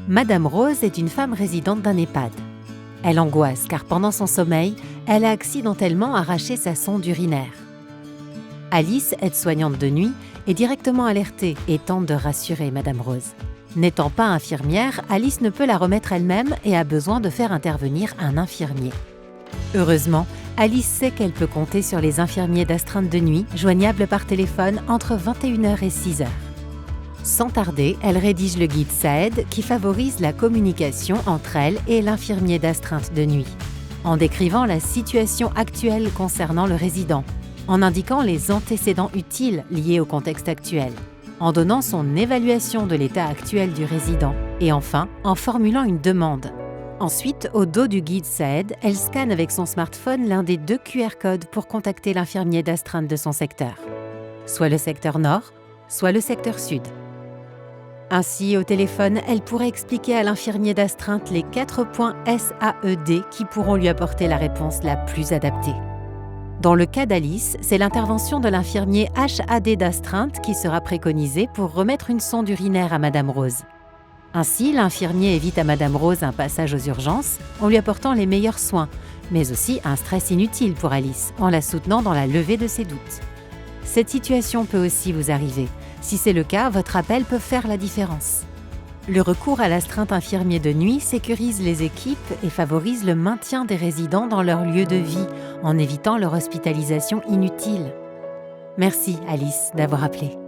Madame Rose est une femme résidente d'un EHPAD. Elle angoisse car pendant son sommeil, elle a accidentellement arraché sa sonde urinaire. Alice, aide-soignante de nuit, est directement alertée et tente de rassurer Madame Rose. N'étant pas infirmière, Alice ne peut la remettre elle-même et a besoin de faire intervenir un infirmier. Heureusement, Alice sait qu'elle peut compter sur les infirmiers d'astreinte de nuit, joignables par téléphone entre 21h et 6h. Sans tarder, elle rédige le guide SAED qui favorise la communication entre elle et l'infirmier d'astreinte de nuit, en décrivant la situation actuelle concernant le résident, en indiquant les antécédents utiles liés au contexte actuel, en donnant son évaluation de l'état actuel du résident et enfin en formulant une demande. Ensuite, au dos du guide SAED, elle scanne avec son smartphone l'un des 2 QR codes pour contacter l'infirmier d'astreinte de son secteur, soit le secteur nord, soit le secteur sud. Ainsi, au téléphone, elle pourrait expliquer à l'infirmier d'astreinte les 4 points SAED qui pourront lui apporter la réponse la plus adaptée. Dans le cas d'Alice, c'est l'intervention de l'infirmier HAD d'astreinte qui sera préconisée pour remettre une sonde urinaire à Madame Rose. Ainsi, l'infirmier évite à Madame Rose un passage aux urgences en lui apportant les meilleurs soins, mais aussi un stress inutile pour Alice en la soutenant dans la levée de ses doutes. Cette situation peut aussi vous arriver. Si c'est le cas, votre appel peut faire la différence. Le recours à l'astreinte infirmier de nuit sécurise les équipes et favorise le maintien des résidents dans leur lieu de vie en évitant leur hospitalisation inutile. Merci Alice d'avoir appelé.